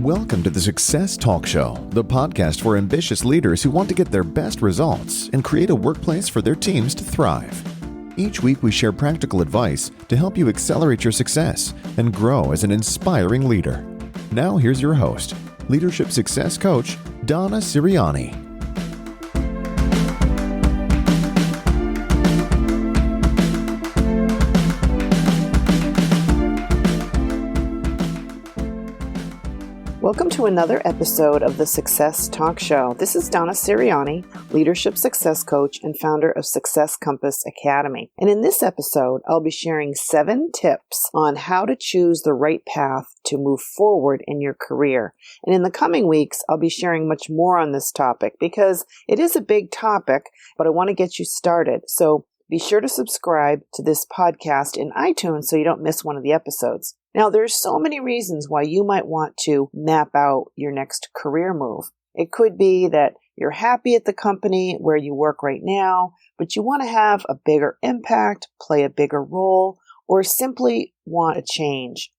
Welcome to the Success Talk Show, the podcast for ambitious leaders who want to get their best results and create a workplace for their teams to thrive. Each week, we share practical advice to help you accelerate your success and grow as an inspiring leader. Now, here's your host, Leadership Success Coach, Donna Siriani. Welcome to another episode of the Success Talk Show. This is Donna Siriani, Leadership Success Coach and founder of Success Compass Academy. And in this episode, I'll be sharing 7 tips on how to choose the right path to move forward in your career. And in the coming weeks, I'll be sharing much more on this topic because it is a big topic, but I want to get you started. So be sure to subscribe to this podcast in iTunes so you don't miss one of the episodes. Now, there's so many reasons why you might want to map out your next career move. It could be that you're happy at the company where you work right now, but you want to have a bigger impact, play a bigger role, or simply want a change.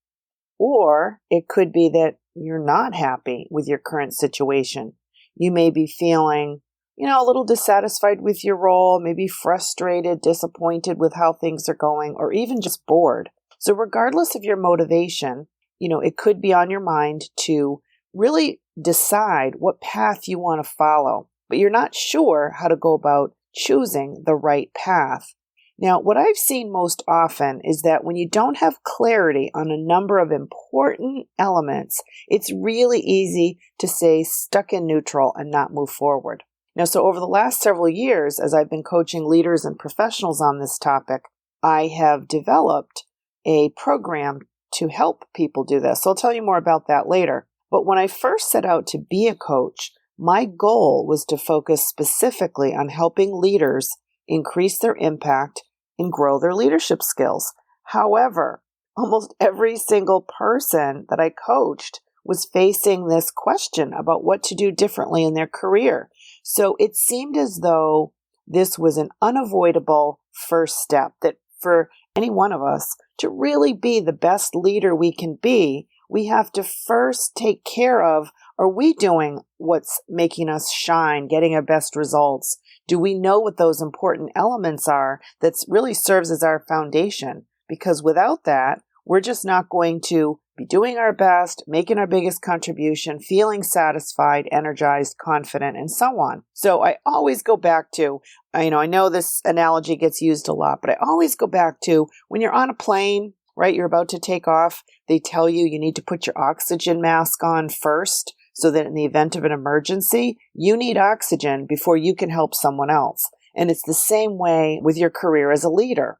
Or it could be that you're not happy with your current situation. You may be feeling, a little dissatisfied with your role, maybe frustrated, disappointed with how things are going, or even just bored. So regardless of your motivation, it could be on your mind to really decide what path you want to follow, but you're not sure how to go about choosing the right path. Now, what I've seen most often is that when you don't have clarity on a number of important elements, it's really easy to stay stuck in neutral and not move forward. Now, so over the last several years, as I've been coaching leaders and professionals on this topic, I have developed a program to help people do this. So I'll tell you more about that later. But when I first set out to be a coach, my goal was to focus specifically on helping leaders increase their impact and grow their leadership skills. However, almost every single person that I coached was facing this question about what to do differently in their career. So it seemed as though this was an unavoidable first step, that for any one of us to really be the best leader we can be, we have to first take care of, are we doing what's making us shine, getting our best results? Do we know what those important elements are that really serves as our foundation? Because without that, we're just not going to be doing our best, making our biggest contribution, feeling satisfied, energized, confident, and so on. So I always go back to, I know this analogy gets used a lot, but I always go back to when you're on a plane, right? You're about to take off. They tell you need to put your oxygen mask on first so that in the event of an emergency, you need oxygen before you can help someone else. And it's the same way with your career as a leader.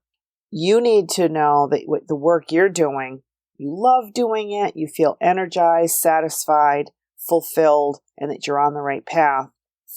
You need to know that the work you're doing, you love doing it, you feel energized, satisfied, fulfilled, and that you're on the right path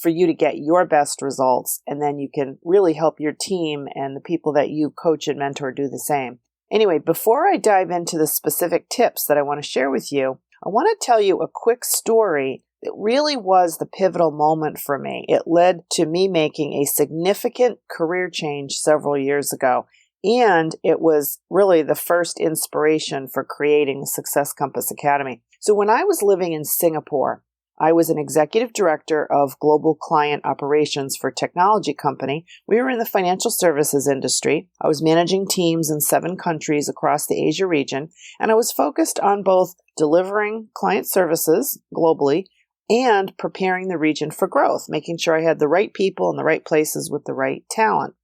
for you to get your best results. And then you can really help your team and the people that you coach and mentor do the same. Anyway, before I dive into the specific tips that I want to share with you, I want to tell you a quick story that really was the pivotal moment for me. It led to me making a significant career change several years ago. And it was really the first inspiration for creating the Success Compass Academy. So when I was living in Singapore, I was an executive director of global client operations for a technology company. We were in the financial services industry. I was managing teams in 7 countries across the Asia region, and I was focused on both delivering client services globally and preparing the region for growth, making sure I had the right people in the right places with the right talent.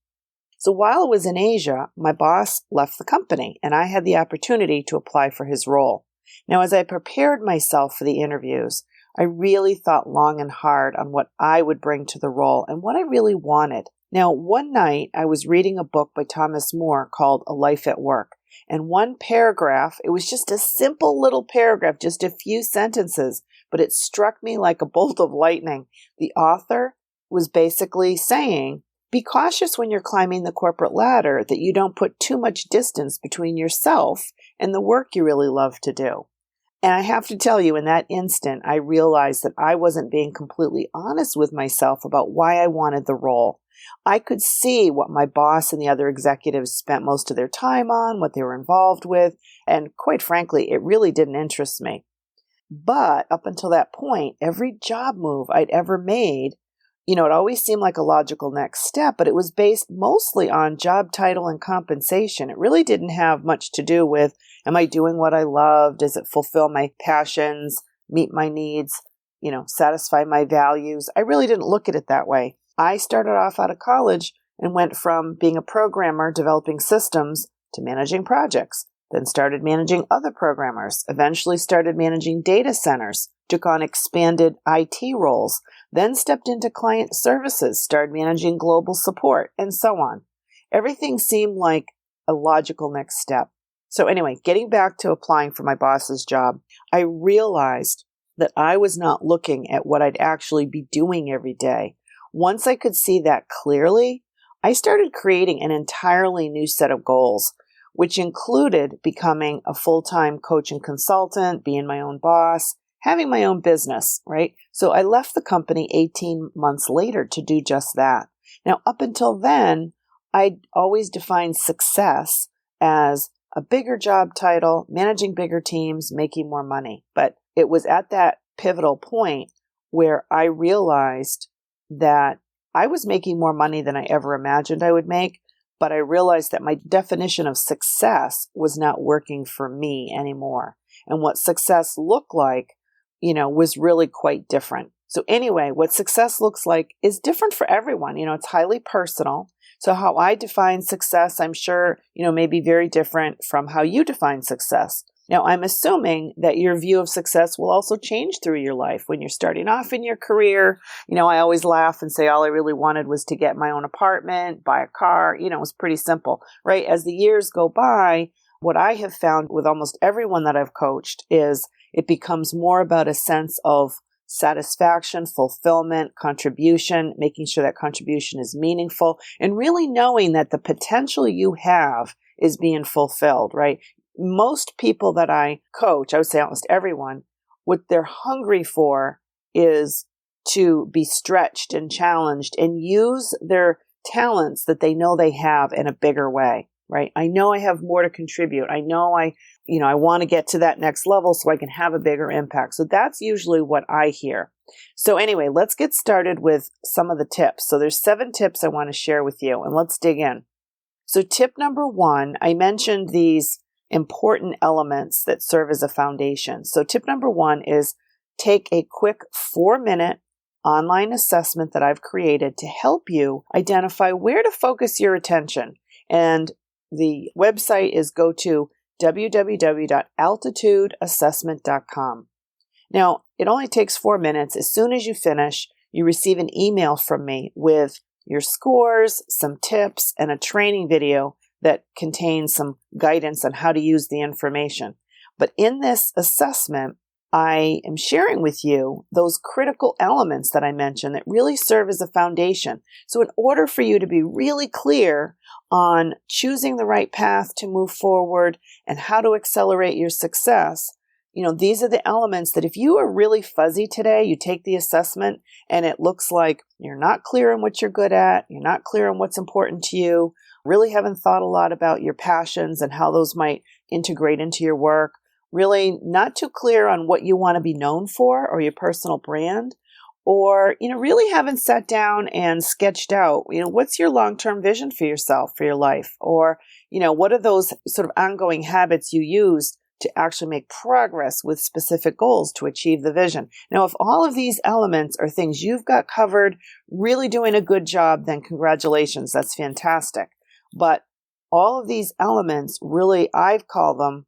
So while I was in Asia, my boss left the company, and I had the opportunity to apply for his role. Now, as I prepared myself for the interviews, I really thought long and hard on what I would bring to the role and what I really wanted. Now, one night, I was reading a book by Thomas More called A Life at Work. And one paragraph, it was just a simple little paragraph, just a few sentences, but it struck me like a bolt of lightning. The author was basically saying, be cautious when you're climbing the corporate ladder that you don't put too much distance between yourself and the work you really love to do. And I have to tell you, in that instant, I realized that I wasn't being completely honest with myself about why I wanted the role. I could see what my boss and the other executives spent most of their time on, what they were involved with, and quite frankly, it really didn't interest me. But up until that point, every job move I'd ever made, it always seemed like a logical next step, but it was based mostly on job title and compensation. It really didn't have much to do with, am I doing what I love? Does it fulfill my passions, meet my needs, satisfy my values? I really didn't look at it that way. I started off out of college and went from being a programmer developing systems to managing projects, then started managing other programmers, eventually started managing data centers, took on expanded IT roles, then stepped into client services, started managing global support, and so on. Everything seemed like a logical next step. So anyway, getting back to applying for my boss's job, I realized that I was not looking at what I'd actually be doing every day. Once I could see that clearly, I started creating an entirely new set of goals, which included becoming a full-time coach and consultant, being my own boss, having my own business, right? So I left the company 18 months later to do just that. Now, up until then, I'd always defined success as a bigger job title, managing bigger teams, making more money. But it was at that pivotal point where I realized that I was making more money than I ever imagined I would make, but I realized that my definition of success was not working for me anymore. And what success looked like, was really quite different. So anyway, what success looks like is different for everyone. It's highly personal. So how I define success, I'm sure, may be very different from how you define success. Now, I'm assuming that your view of success will also change through your life. When you're starting off in your career, I always laugh and say all I really wanted was to get my own apartment, buy a car. It was pretty simple, right? As the years go by, what I have found with almost everyone that I've coached is it becomes more about a sense of satisfaction, fulfillment, contribution, making sure that contribution is meaningful, and really knowing that the potential you have is being fulfilled, right? Most people that I coach, I would say almost everyone, what they're hungry for is to be stretched and challenged and use their talents that they know they have in a bigger way, right? I know I have more to contribute. I know I want to get to that next level so I can have a bigger impact. So that's usually what I hear. So anyway, let's get started with some of the tips. So there's 7 tips I want to share with you, and let's dig in. So tip number 1, I mentioned these important elements that serve as a foundation. So tip number 1 is take a quick 4-minute online assessment that I've created to help you identify where to focus your attention. And the website is go to www.altitudeassessment.com. Now, it only takes 4 minutes. As soon as you finish, you receive an email from me with your scores, some tips, and a training video that contains some guidance on how to use the information. But in this assessment, I am sharing with you those critical elements that I mentioned that really serve as a foundation. So in order for you to be really clear on choosing the right path to move forward and how to accelerate your success, these are the elements that if you are really fuzzy today, you take the assessment and it looks like you're not clear on what you're good at, you're not clear on what's important to you, really haven't thought a lot about your passions and how those might integrate into your work, really not too clear on what you want to be known for or your personal brand, or, really haven't sat down and sketched out, what's your long-term vision for yourself, for your life? Or, what are those sort of ongoing habits you use to actually make progress with specific goals to achieve the vision? Now, if all of these elements are things you've got covered, really doing a good job, then congratulations, that's fantastic. But all of these elements, really, I've called them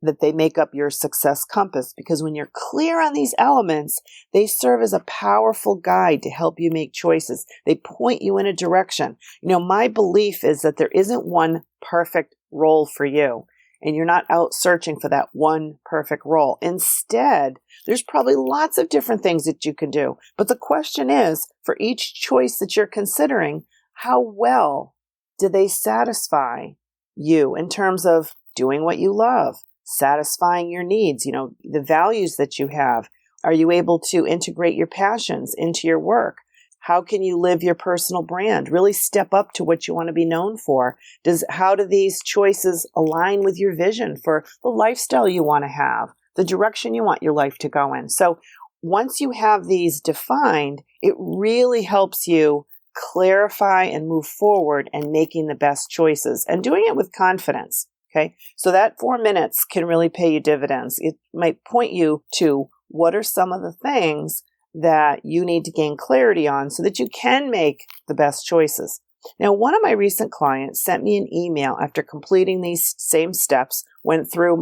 that they make up your success compass, because when you're clear on these elements, they serve as a powerful guide to help you make choices. They point you in a direction. My belief is that there isn't one perfect role for you, and you're not out searching for that one perfect role. Instead, there's probably lots of different things that you can do. But the question is, for each choice that you're considering, how well do they satisfy you in terms of doing what you love, satisfying your needs, the values that you have? Are you able to integrate your passions into your work? How can you live your personal brand? Really step up to what you want to be known for. How do these choices align with your vision for the lifestyle you want to have, the direction you want your life to go in. So once you have these defined, it really helps you clarify and move forward and making the best choices and doing it with confidence. Okay. So that 4 minutes can really pay you dividends. It might point you to what are some of the things that you need to gain clarity on so that you can make the best choices. Now, one of my recent clients sent me an email after completing these same steps, went through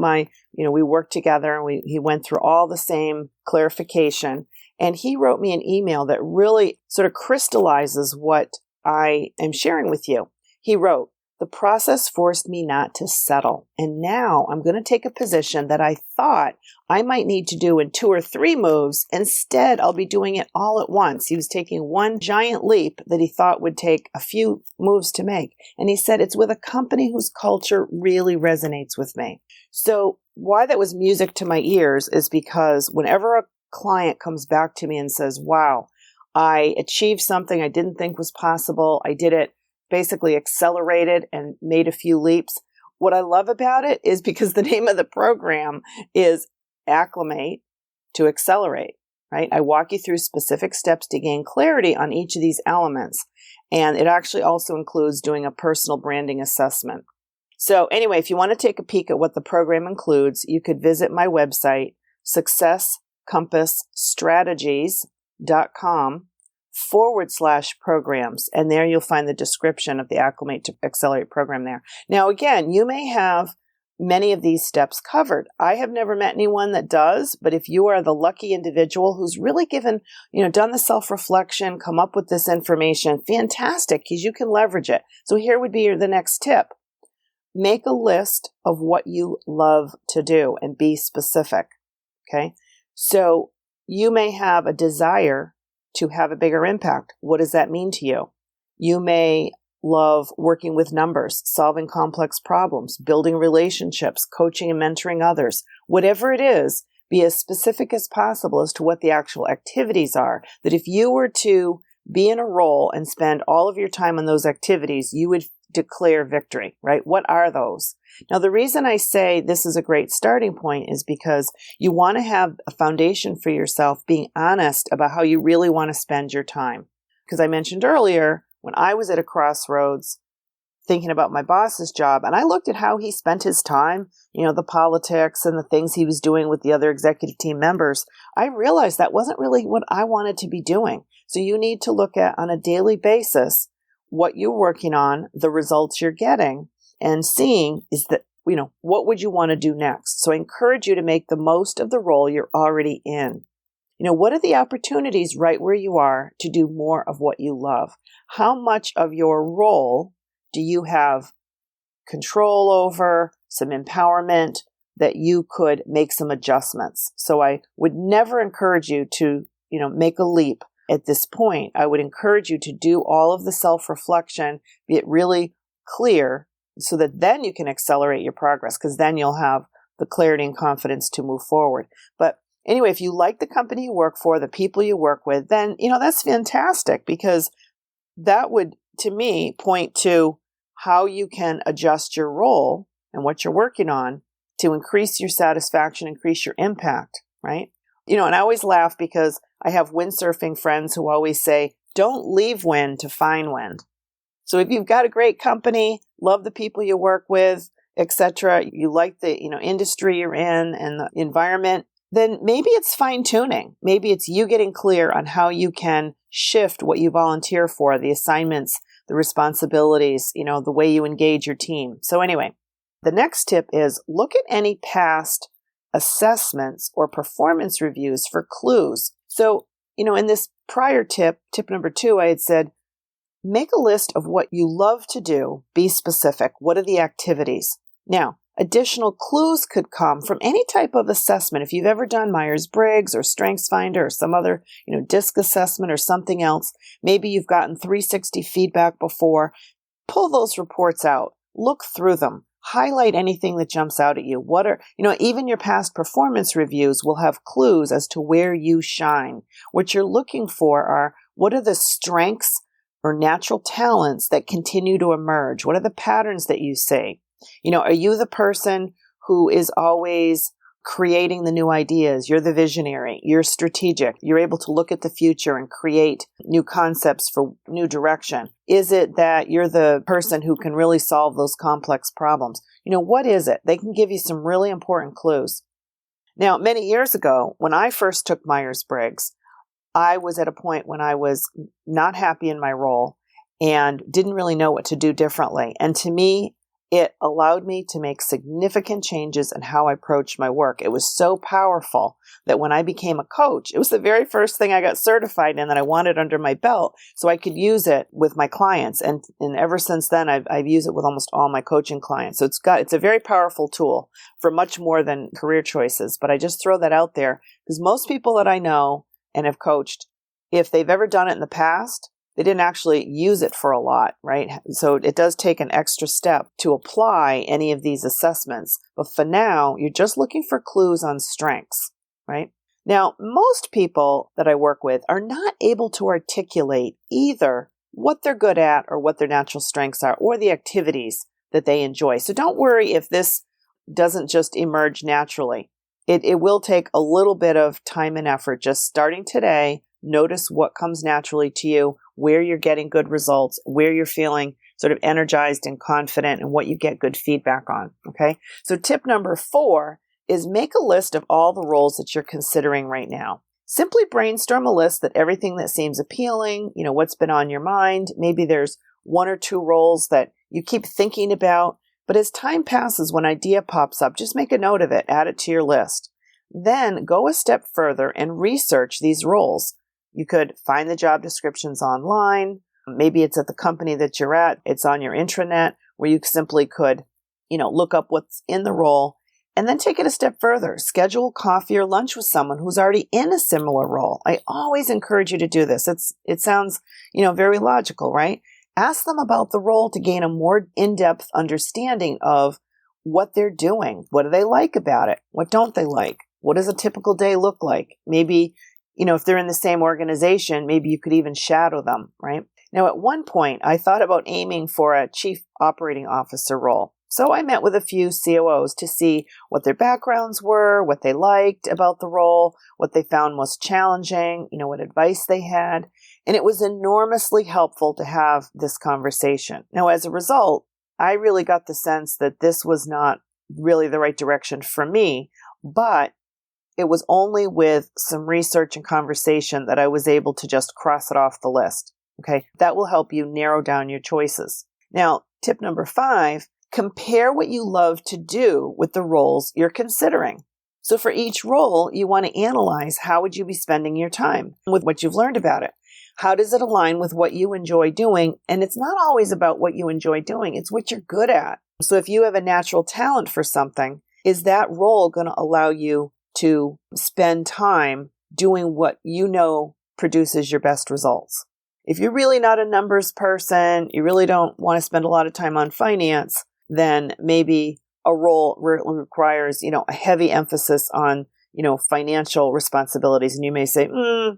we worked together and he went through all the same clarification. And he wrote me an email that really sort of crystallizes what I am sharing with you. He wrote, "The process forced me not to settle. And now I'm going to take a position that I thought I might need to do in 2 or 3 moves. Instead, I'll be doing it all at once." He was taking one giant leap that he thought would take a few moves to make. And he said, "It's with a company whose culture really resonates with me." So why that was music to my ears is because whenever a client comes back to me and says, "Wow, I achieved something I didn't think was possible. I did it, basically accelerated and made a few leaps." What I love about it is because the name of the program is Acclimate to Accelerate, right? I walk you through specific steps to gain clarity on each of these elements. And it actually also includes doing a personal branding assessment. So anyway, if you want to take a peek at what the program includes, you could visit my website, successcompassstrategies.com/programs. And there you'll find the description of the Acclimate to Accelerate program there. Now, again, you may have many of these steps covered. I have never met anyone that does, but if you are the lucky individual who's really done the self-reflection, come up with this information, fantastic, because you can leverage it. So here would be the next tip. Make a list of what you love to do and be specific. Okay. So you may have a desire to have a bigger impact. What does that mean to you? You may love working with numbers, solving complex problems, building relationships, coaching and mentoring others. Whatever it is, be as specific as possible as to what the actual activities are, that if you were to be in a role and spend all of your time on those activities, you would declare victory, right? What are those? Now, the reason I say this is a great starting point is because you want to have a foundation for yourself being honest about how you really want to spend your time. Because I mentioned earlier, when I was at a crossroads thinking about my boss's job, and I looked at how he spent his time, the politics and the things he was doing with the other executive team members, I realized that wasn't really what I wanted to be doing. So you need to look at on a daily basis what you're working on, the results you're getting, and seeing is that, what would you want to do next? So I encourage you to make the most of the role you're already in. What are the opportunities right where you are to do more of what you love? How much of your role do you have control over, some empowerment that you could make some adjustments? So I would never encourage you to, make a leap. At this point, I would encourage you to do all of the self-reflection, be it really clear, so that then you can accelerate your progress, because then you'll have the clarity and confidence to move forward. But anyway, if you like the company you work for, the people you work with, then, that's fantastic, because that would, to me, point to how you can adjust your role and what you're working on to increase your satisfaction, increase your impact, right? And I always laugh because I have windsurfing friends who always say, don't leave wind to find wind. So if you've got a great company, love the people you work with, etc., you like the industry you're in and the environment, then maybe it's fine tuning. Maybe it's you getting clear on how you can shift what you volunteer for, the assignments, the responsibilities, the way you engage your team. So anyway, the next tip is look at any past assessments or performance reviews for clues. So, in this prior tip number 2, I had said, make a list of what you love to do. Be specific. What are the activities? Now, additional clues could come from any type of assessment. If you've ever done Myers-Briggs or StrengthsFinder or some other, DISC assessment or something else, maybe you've gotten 360 feedback before, pull those reports out, look through them. Highlight anything that jumps out at you. Even your past performance reviews will have clues as to where you shine. What you're looking for are, what are the strengths or natural talents that continue to emerge? What are the patterns that you see? Are you the person who is always creating the new ideas. You're the visionary. You're strategic. You're able to look at the future and create new concepts for new direction. Is it that you're the person who can really solve those complex problems? What is it? They can give you some really important clues. Now, many years ago, when I first took Myers-Briggs, I was at a point when I was not happy in my role and didn't really know what to do differently. And to me, it allowed me to make significant changes in how I approached my work. It was so powerful that when I became a coach, it was the very first thing I got certified in that I wanted under my belt so I could use it with my clients. And ever since then, I've used it with almost all my coaching clients. So it's a very powerful tool for much more than career choices. But I just throw that out there because most people that I know and have coached, if they've ever done it in the past, they didn't actually use it for a lot, right? So it does take an extra step to apply any of these assessments. But for now, you're just looking for clues on strengths, right? Now, most people that I work with are not able to articulate either what they're good at or what their natural strengths are or the activities that they enjoy. So don't worry if this doesn't just emerge naturally. It will take a little bit of time and effort just starting today. Notice what comes naturally to you, where you're getting good results, where you're feeling sort of energized and confident, and what you get good feedback on, okay? So tip number 4 is make a list of all the roles that you're considering right now. Simply brainstorm a list that everything that seems appealing, what's been on your mind. Maybe there's 1 or 2 roles that you keep thinking about, but as time passes, when an idea pops up, just make a note of it, add it to your list. Then go a step further and research these roles. You could find the job descriptions online. Maybe it's at the company that you're at. It's on your intranet where you simply could, look up what's in the role and then take it a step further. Schedule coffee or lunch with someone who's already in a similar role. I always encourage you to do this. It sounds, very logical, right? Ask them about the role to gain a more in-depth understanding of what they're doing. What do they like about it? What don't they like? What does a typical day look like? Maybe if they're in the same organization, maybe you could even shadow them, right? Now, at one point, I thought about aiming for a chief operating officer role. So I met with a few COOs to see what their backgrounds were, what they liked about the role, what they found most challenging, what advice they had. And it was enormously helpful to have this conversation. Now, as a result, I really got the sense that this was not really the right direction for me, but it was only with some research and conversation that I was able to just cross it off the list. Okay, that will help you narrow down your choices. Now, tip number 5, compare what you love to do with the roles you're considering. So for each role, you want to analyze how would you be spending your time with what you've learned about it. How does it align with what you enjoy doing? And it's not always about what you enjoy doing. It's what you're good at. So if you have a natural talent for something, is that role going to allow you to spend time doing what you know produces your best results? If you're really not a numbers person, you really don't want to spend a lot of time on finance, then maybe a role requires, a heavy emphasis on, financial responsibilities. And you may say,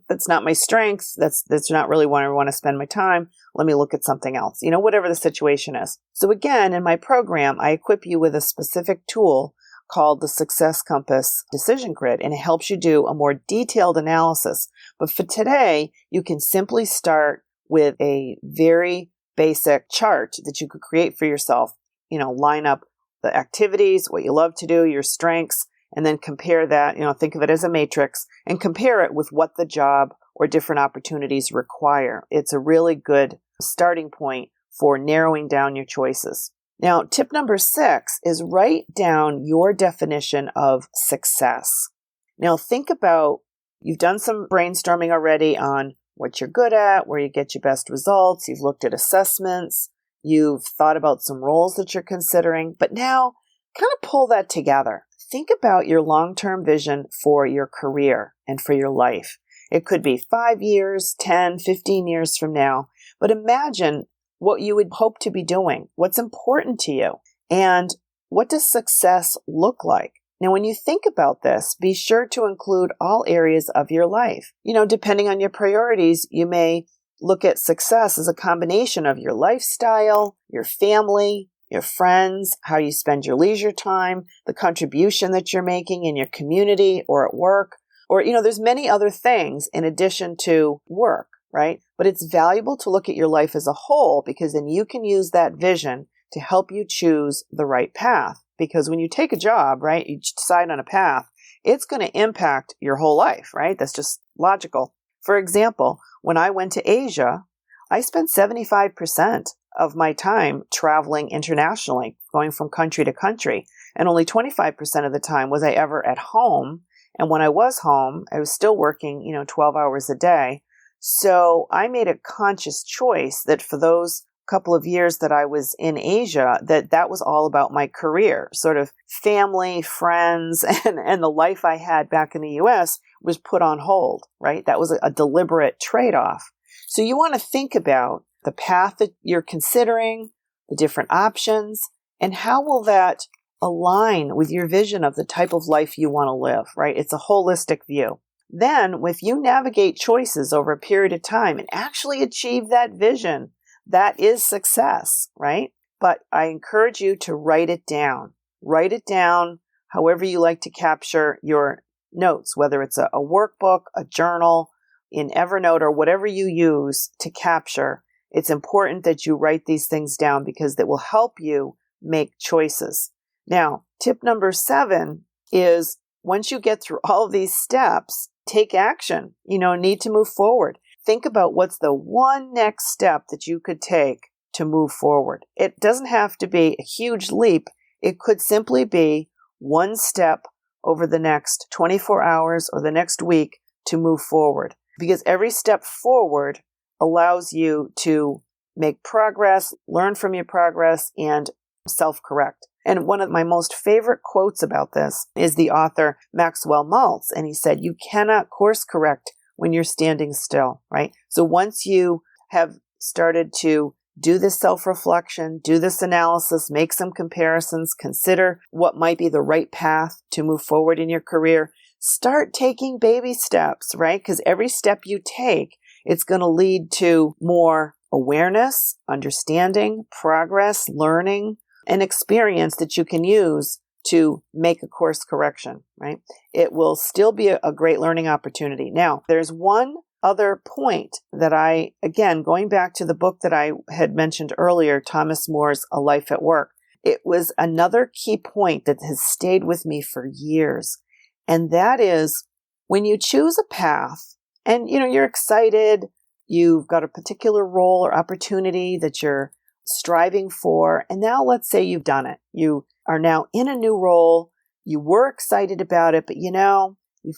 that's not my strength. That's not really where I want to spend my time. Let me look at something else, whatever the situation is. So again, in my program, I equip you with a specific tool called the Success Compass Decision Grid, and it helps you do a more detailed analysis. But for today, you can simply start with a very basic chart that you could create for yourself, line up the activities, what you love to do, your strengths, and then compare that, think of it as a matrix, and compare it with what the job or different opportunities require. It's a really good starting point for narrowing down your choices. Now, tip number 6 is write down your definition of success. Now, think about, you've done some brainstorming already on what you're good at, where you get your best results. You've looked at assessments. You've thought about some roles that you're considering. But now, kind of pull that together. Think about your long-term vision for your career and for your life. It could be 5 years, 10, 15 years from now. But imagine what you would hope to be doing, what's important to you, and what does success look like? Now, when you think about this, be sure to include all areas of your life. Depending on your priorities, you may look at success as a combination of your lifestyle, your family, your friends, how you spend your leisure time, the contribution that you're making in your community or at work, or, there's many other things in addition to work, right? But it's valuable to look at your life as a whole because then you can use that vision to help you choose the right path. Because when you take a job, right, you decide on a path, it's going to impact your whole life, right? That's just logical. For example, when I went to Asia, I spent 75% of my time traveling internationally, going from country to country. And only 25% of the time was I ever at home. And when I was home, I was still working, 12 hours a day. So I made a conscious choice that for those couple of years that I was in Asia, that was all about my career, sort of family, friends, and the life I had back in the US was put on hold, right? That was a deliberate trade-off. So you want to think about the path that you're considering, the different options, and how will that align with your vision of the type of life you want to live, right? It's a holistic view. Then, if you navigate choices over a period of time and actually achieve that vision, that is success, right? But I encourage you to write it down. Write it down however you like to capture your notes, whether it's a workbook, a journal, in Evernote, or whatever you use to capture. It's important that you write these things down because that will help you make choices. Now, tip number 7 is once you get through all of these steps, take action. Need to move forward. Think about what's the one next step that you could take to move forward. It doesn't have to be a huge leap. It could simply be one step over the next 24 hours or the next week to move forward. Because every step forward allows you to make progress, learn from your progress, and self-correct. And one of my most favorite quotes about this is the author Maxwell Maltz. And he said, you cannot course correct when you're standing still, right? So once you have started to do this self-reflection, do this analysis, make some comparisons, consider what might be the right path to move forward in your career, start taking baby steps, right? Because every step you take, it's going to lead to more awareness, understanding, progress, learning, and experience that you can use to make a course correction, right? It will still be a great learning opportunity. Now, there's one other point that again, going back to the book that I had mentioned earlier, Thomas Moore's A Life at Work, it was another key point that has stayed with me for years. And that is when you choose a path and, you're excited, you've got a particular role or opportunity that you're striving for. And now let's say you've done it. You are now in a new role. You were excited about it, but you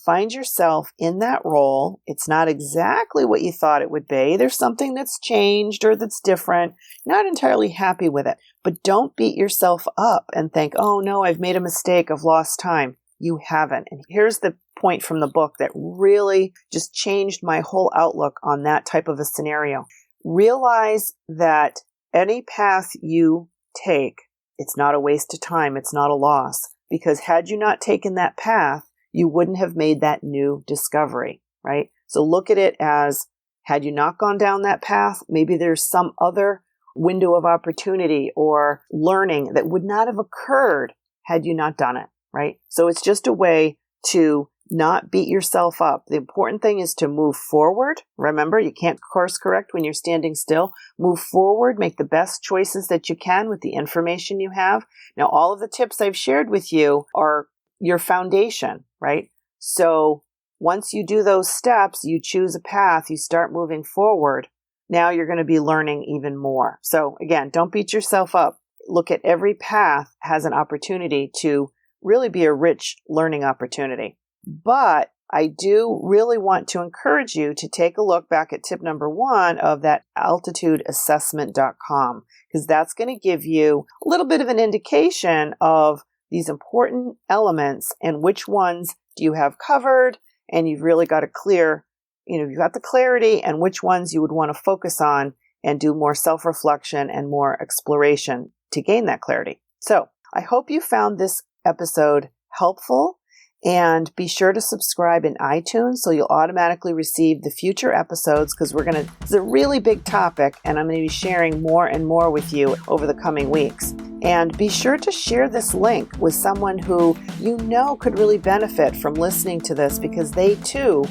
find yourself in that role. It's not exactly what you thought it would be. There's something that's changed or that's different. You're not entirely happy with it, but don't beat yourself up and think, oh no, I've made a mistake. I've lost time. You haven't. And here's the point from the book that really just changed my whole outlook on that type of a scenario. Realize that any path you take, it's not a waste of time. It's not a loss. Because had you not taken that path, you wouldn't have made that new discovery, right? So look at it as, had you not gone down that path, maybe there's some other window of opportunity or learning that would not have occurred had you not done it, right? So it's just a way to not beat yourself up. The important thing is to move forward. Remember, you can't course correct when you're standing still. Move forward, make the best choices that you can with the information you have. Now, all of the tips I've shared with you are your foundation, right? So once you do those steps, you choose a path, you start moving forward. Now you're going to be learning even more. So again, don't beat yourself up. Look at every path has an opportunity to really be a rich learning opportunity. But I do really want to encourage you to take a look back at tip number 1 of that altitudeassessment.com, because that's going to give you a little bit of an indication of these important elements and which ones do you have covered, and you've really got a clear, you've got the clarity and which ones you would want to focus on and do more self-reflection and more exploration to gain that clarity. So I hope you found this episode helpful. And be sure to subscribe in iTunes so you'll automatically receive the future episodes, because it's a really big topic and I'm going to be sharing more and more with you over the coming weeks. And be sure to share this link with someone who you know could really benefit from listening to this, because they too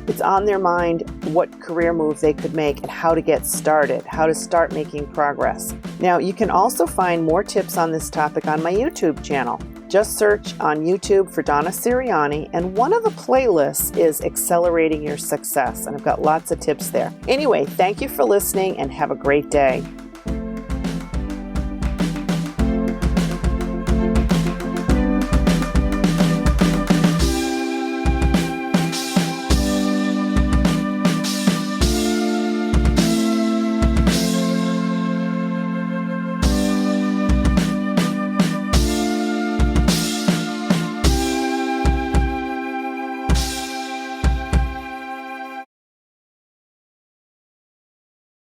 it's on their mind what career move they could make and how to get started, how to start making progress. Now, you can also find more tips on this topic on my YouTube channel. Just search on YouTube for Donna Siriani, and one of the playlists is Accelerating Your Success, and I've got lots of tips there. Anyway, thank you for listening and have a great day.